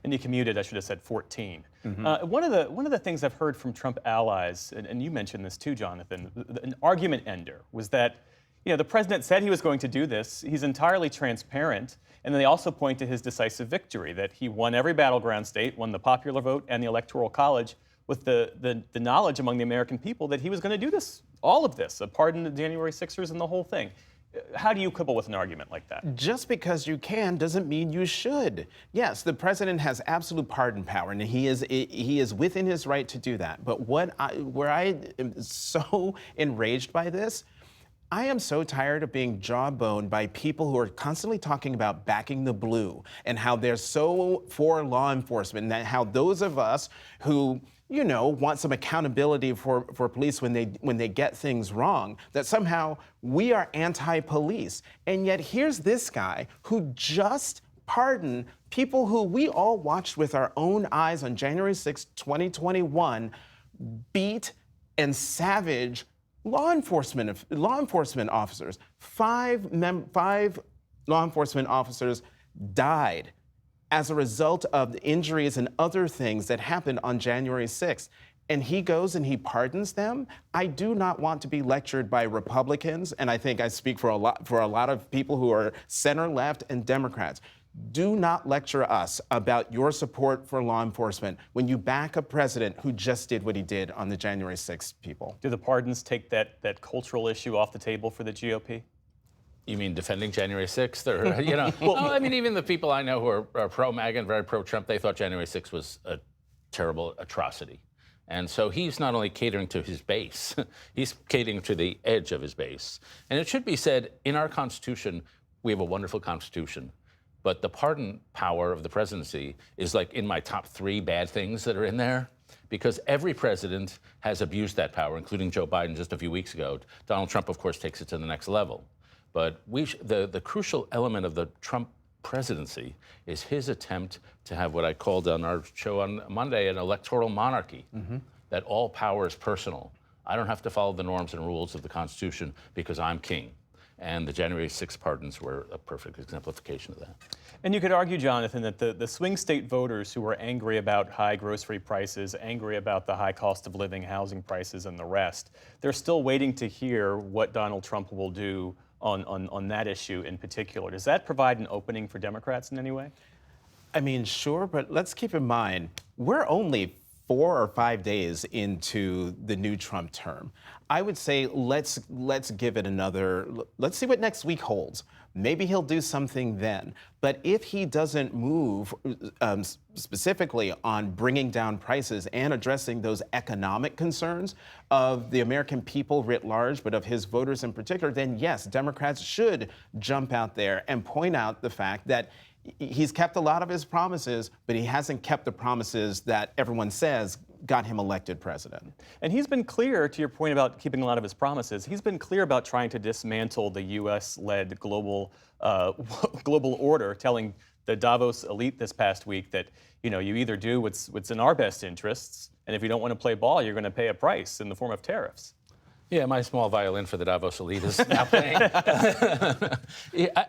And you commuted, I should have said 14. Mm-hmm. One of the things I've heard from Trump allies, and you mentioned this too, Jonathan, an argument ender was that the president said he was going to do this. He's entirely transparent. And then they also point to his decisive victory, that he won every battleground state, won the popular vote and the Electoral College, with the knowledge among the American people that he was going to do this, all of this, a pardon the January 6ers and the whole thing. How do you quibble with an argument like that? Just because you can doesn't mean you should. Yes, the president has absolute pardon power, and he is within his right to do that. But where I am so enraged by this, I am so tired of being jawboned by people who are constantly talking about backing the blue and how they're so for law enforcement, and how those of us who want some accountability for police when they get things wrong, that somehow we are anti-police. And yet here's this guy who just pardoned people who we all watched with our own eyes on January 6, 2021, beat and savage law enforcement officers. Five law enforcement officers died as a result of the injuries and other things that happened on January 6th. And he goes and he pardons them. I do not want to be lectured by Republicans, and I think I speak for a lot of people who are center left and Democrats. Do not lecture us about your support for law enforcement when you back a president who just did what he did on the January 6th people. Do the pardons take that cultural issue off the table for the GOP? You mean defending January 6th? Or, well, I mean, even the people I know who are pro-MAGA and very pro-Trump, they thought January 6th was a terrible atrocity. And so he's not only catering to his base, he's catering to the edge of his base. And it should be said, in our Constitution, we have a wonderful Constitution. But the pardon power of the presidency is like in my top 3 bad things that are in there, because every president has abused that power, including Joe Biden just a few weeks ago. Donald Trump, of course, takes it to the next level. But the crucial element of the Trump presidency is his attempt to have what I called on our show on Monday an electoral monarchy, that all power is personal. I don't have to follow the norms and rules of the Constitution because I'm king. And the January 6th pardons were a perfect exemplification of that. And you could argue, Jonathan, that the swing state voters who were angry about high grocery prices, angry about the high cost of living, housing prices, and the rest, they're still waiting to hear what Donald Trump will do on that issue in particular. Does that provide an opening for Democrats in any way? I mean, sure, but let's keep in mind, we're only 4 or 5 days into the new Trump term. I would say let's give it let's see what next week holds. Maybe he'll do something then. But if he doesn't move specifically on bringing down prices and addressing those economic concerns of the American people writ large, but of his voters in particular, then yes, Democrats should jump out there and point out the fact that he's kept a lot of his promises, but he hasn't kept the promises that everyone says got him elected president. And he's been clear, to your point about keeping a lot of his promises, he's been clear about trying to dismantle the U.S.-led global order, telling the Davos elite this past week that, you either do what's in our best interests, and if you don't want to play ball, you're going to pay a price in the form of tariffs. Yeah, my small violin for the Davos elite is now playing.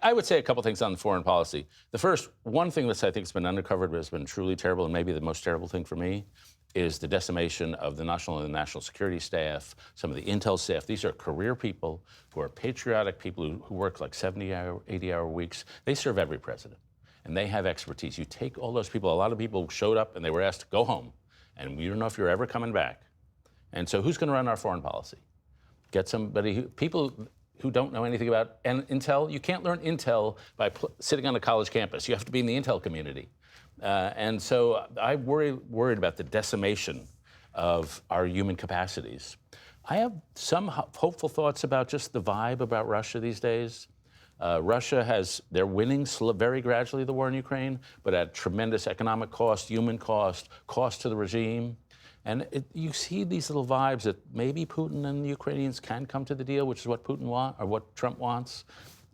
I would say a couple things on foreign policy. The first, one thing that I think has been undercovered but has been truly terrible, and maybe the most terrible thing for me, is the decimation of the national and national security staff, some of the intel staff. These are career people who are patriotic people who work like 70-hour, 80-hour weeks. They serve every president, and they have expertise. You take all those people, a lot of people showed up and they were asked to go home, and we don't know if you're ever coming back. And so who's going to run our foreign policy? Get somebody, people who don't know anything about intel. You can't learn intel by sitting on a college campus. You have to be in the intel community. And so I'm worried about the decimation of our human capacities. I have some hopeful thoughts about just the vibe about Russia these days. They're winning very gradually the war in Ukraine, but at tremendous economic cost, human cost to the regime. And you see these little vibes that maybe Putin and the Ukrainians can come to the deal, which is what Putin wants or what Trump wants.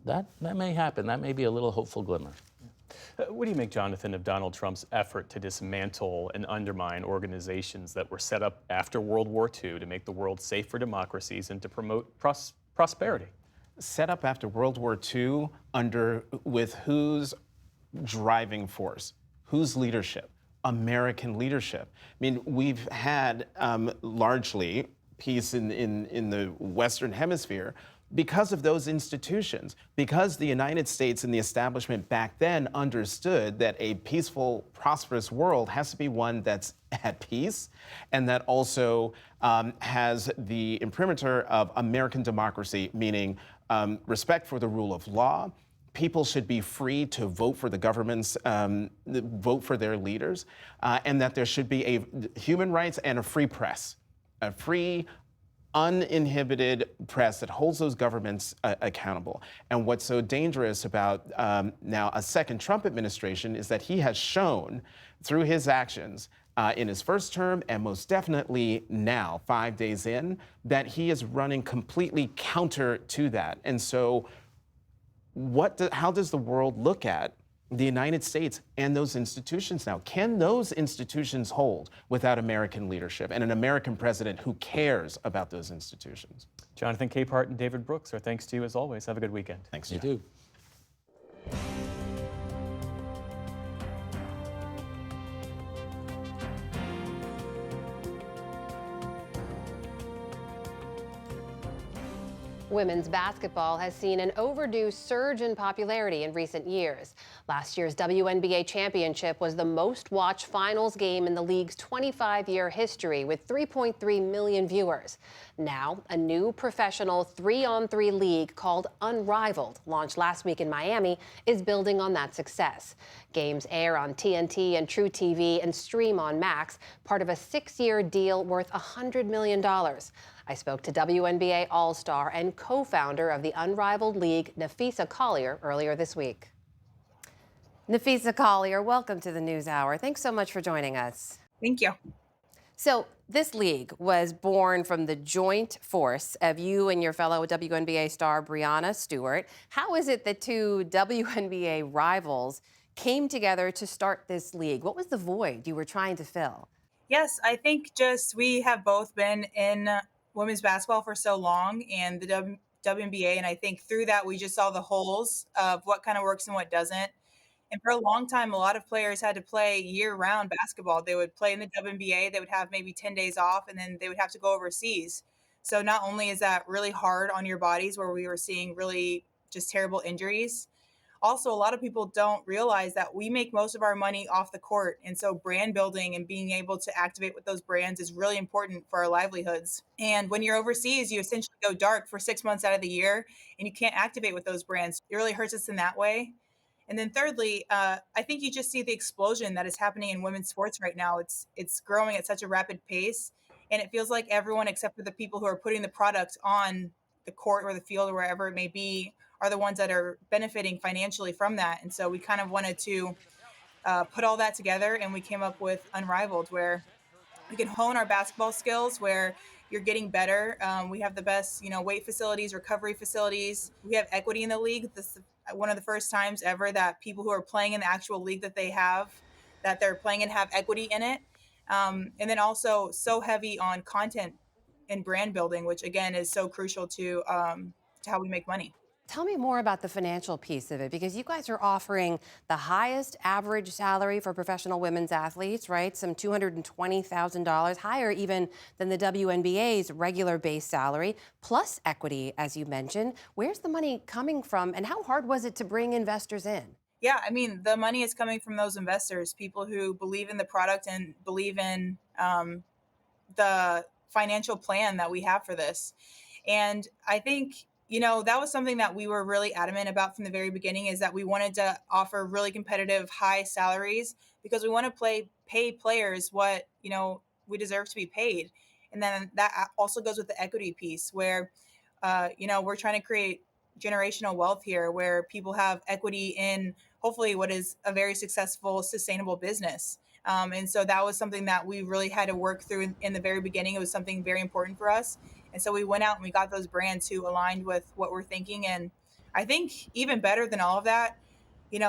That may happen. That may be a little hopeful glimmer. What do you make, Jonathan, of Donald Trump's effort to dismantle and undermine organizations that were set up after World War II to make the world safe for democracies and to promote prosperity? Set up after World War II with whose driving force, whose leadership? American leadership. I mean, we've had largely peace in the Western Hemisphere because of those institutions, because the United States and the establishment back then understood that a peaceful, prosperous world has to be one that's at peace and that also has the imprimatur of American democracy, meaning respect for the rule of law. People should be free to vote for the governments, vote for their leaders, and that there should be a human rights and a free press, a free, uninhibited press that holds those governments accountable. And what's so dangerous about now a second Trump administration is that he has shown through his actions in his first term and most definitely now, 5 days in, that he is running completely counter to that. And so how does the world look at the United States and those institutions now? Can those institutions hold without American leadership and an American president who cares about those institutions? Jonathan Capehart and David Brooks, our thanks to you as always. Have a good weekend. Thanks, You John. do. Women's basketball has seen an overdue surge in popularity in recent years. Last year's WNBA championship was the most watched finals game in the league's 25-year history with 3.3 million viewers. Now, a new professional 3-on-3 league called Unrivaled, launched last week in Miami, is building on that success. Games air on TNT and True TV and stream on Max, part of a 6-year deal worth $100 million. I spoke to WNBA All-Star and co-founder of the Unrivaled League, Napheesa Collier, earlier this week. Napheesa Collier, welcome to the NewsHour. Thanks so much for joining us. Thank you. So this league was born from the joint force of you and your fellow WNBA star Breanna Stewart. How is it that two WNBA rivals came together to start this league? What was the void you were trying to fill? Yes, I think just we have both been in women's basketball for so long and the WNBA, and I think through that we just saw the holes of what kind of works and what doesn't. And for a long time, a lot of players had to play year-round basketball. They would play in the WNBA, they would have maybe 10 days off, and then they would have to go overseas. So not only is that really hard on your bodies, where we were seeing really just terrible injuries, also a lot of people don't realize that we make most of our money off the court. And so brand building and being able to activate with those brands is really important for our livelihoods. And when you're overseas, you essentially go dark for 6 months out of the year and you can't activate with those brands. It really hurts us in that way. And then thirdly, I think you just see the explosion that is happening in women's sports right now. It's growing at such a rapid pace, and it feels like everyone except for the people who are putting the product on the court or the field or wherever it may be are the ones that are benefiting financially from that. And so we kind of wanted to put all that together, and we came up with Unrivaled, where we can hone our basketball skills, where you're getting better. We have the best, weight facilities, recovery facilities. We have equity in the league. This is one of the first times ever that people who are playing in the actual league that they're playing in have equity in it. And then also so heavy on content and brand building, which again is so crucial to how we make money. Tell me more about the financial piece of it, because you guys are offering the highest average salary for professional women's athletes, right? Some $220,000, higher even than the WNBA's regular base salary, plus equity, as you mentioned. Where's the money coming from, and how hard was it to bring investors in? Yeah, I mean, the money is coming from those investors, people who believe in the product and believe in the financial plan that we have for this. And I think that was something that we were really adamant about from the very beginning, is that we wanted to offer really competitive, high salaries because we want to pay players what, we deserve to be paid. And then that also goes with the equity piece where, we're trying to create generational wealth here where people have equity in hopefully what is a very successful, sustainable business. And so that was something that we really had to work through in the very beginning. It was something very important for us. And so we went out and we got those brands who aligned with what we're thinking. And I think even better than all of that,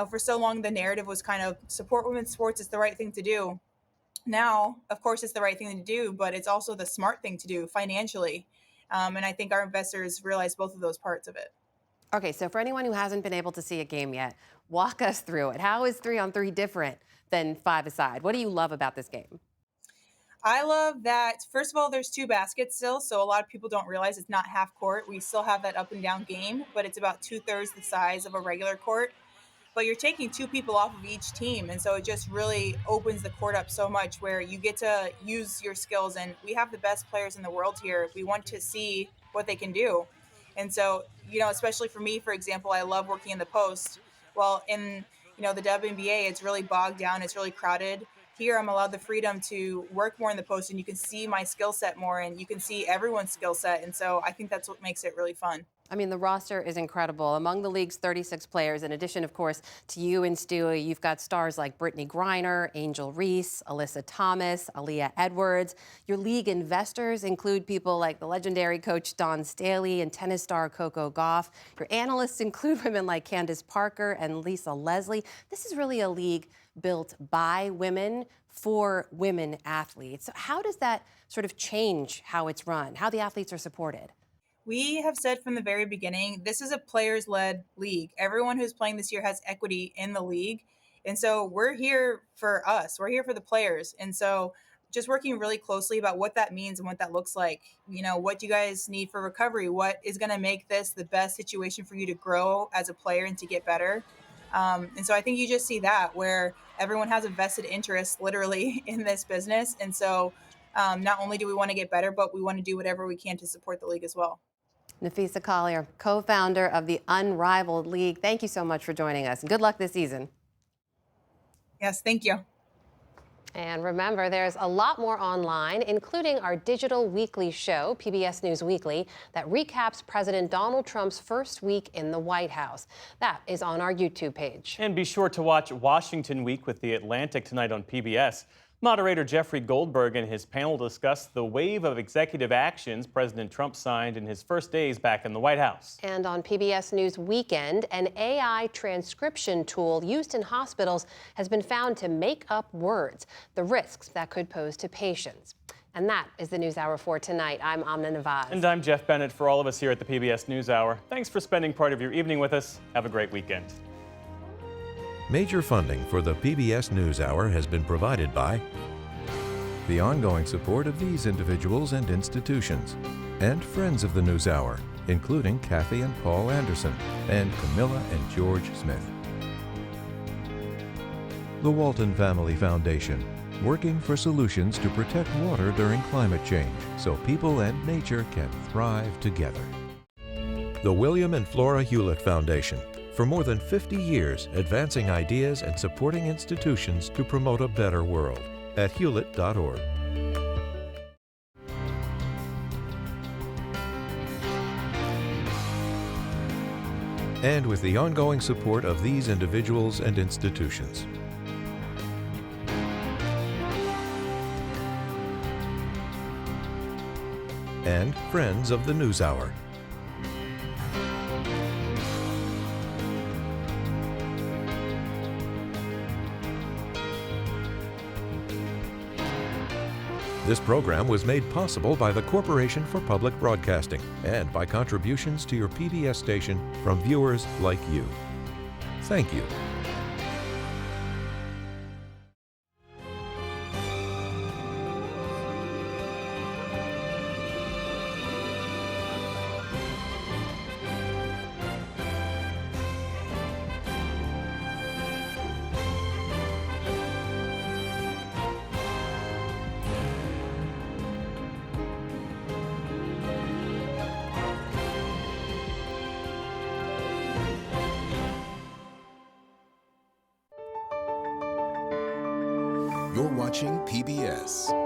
for so long, the narrative was kind of support women's sports. It's the right thing to do. Now, of course, it's the right thing to do, but it's also the smart thing to do financially. And I think our investors realize both of those parts of it. Okay, so for anyone who hasn't been able to see a game yet, walk us through it. How is 3-on-3 different than 5-a-side? What do you love about this game? I love that, first of all, there's 2 baskets still, so a lot of people don't realize it's not half court. We still have that up and down game, but it's about 2/3 the size of a regular court. But you're taking 2 people off of each team, and so it just really opens the court up so much where you get to use your skills, and we have the best players in the world here. We want to see what they can do. And so, especially for me, for example, I love working in the post. Well, in, the WNBA, it's really bogged down. It's really crowded. Here, I'm allowed the freedom to work more in the post, and you can see my skill set more, and you can see everyone's skill set. And so I think that's what makes it really fun. I mean, the roster is incredible. Among the league's 36 players, in addition, of course, to you and Stewie, you've got stars like Brittany Griner, Angel Reese, Alyssa Thomas, Aaliyah Edwards. Your league investors include people like the legendary coach Dawn Staley and tennis star Coco Gauff. Your analysts include women like Candace Parker and Lisa Leslie. This is really a league built by women for women athletes. How does that sort of change how it's run, how the athletes are supported? We have said from the very beginning, this is a players-led league. Everyone who's playing this year has equity in the league. And so we're here for us. We're here for the players. And so just working really closely about what that means and what that looks like. What do you guys need for recovery? What is going to make this the best situation for you to grow as a player and to get better? And so I think you just see that where everyone has a vested interest literally in this business. And so not only do we want to get better, but we want to do whatever we can to support the league as well. Napheesa Collier, co-founder of the Unrivaled League. Thank you so much for joining us, and good luck this season. Yes, thank you. And remember, there's a lot more online, including our digital weekly show, PBS News Weekly, that recaps President Donald Trump's first week in the White House. That is on our YouTube page. And be sure to watch Washington Week with The Atlantic tonight on PBS. Moderator Jeffrey Goldberg and his panel discussed the wave of executive actions President Trump signed in his first days back in the White House. And on PBS News Weekend, an AI transcription tool used in hospitals has been found to make up words, the risks that could pose to patients. And that is the NewsHour for tonight. I'm Amna Nawaz. And I'm Jeff Bennett. For all of us here at the PBS NewsHour, thanks for spending part of your evening with us. Have a great weekend. Major funding for the PBS NewsHour has been provided by the ongoing support of these individuals and institutions, and friends of the NewsHour, including Kathy and Paul Anderson, and Camilla and George Smith. The Walton Family Foundation, working for solutions to protect water during climate change so people and nature can thrive together. The William and Flora Hewlett Foundation, for more than 50 years advancing ideas and supporting institutions to promote a better world at hewlett.org. And with the ongoing support of these individuals and institutions. And friends of the NewsHour. This program was made possible by the Corporation for Public Broadcasting and by contributions to your PBS station from viewers like you. Thank you. You're watching PBS.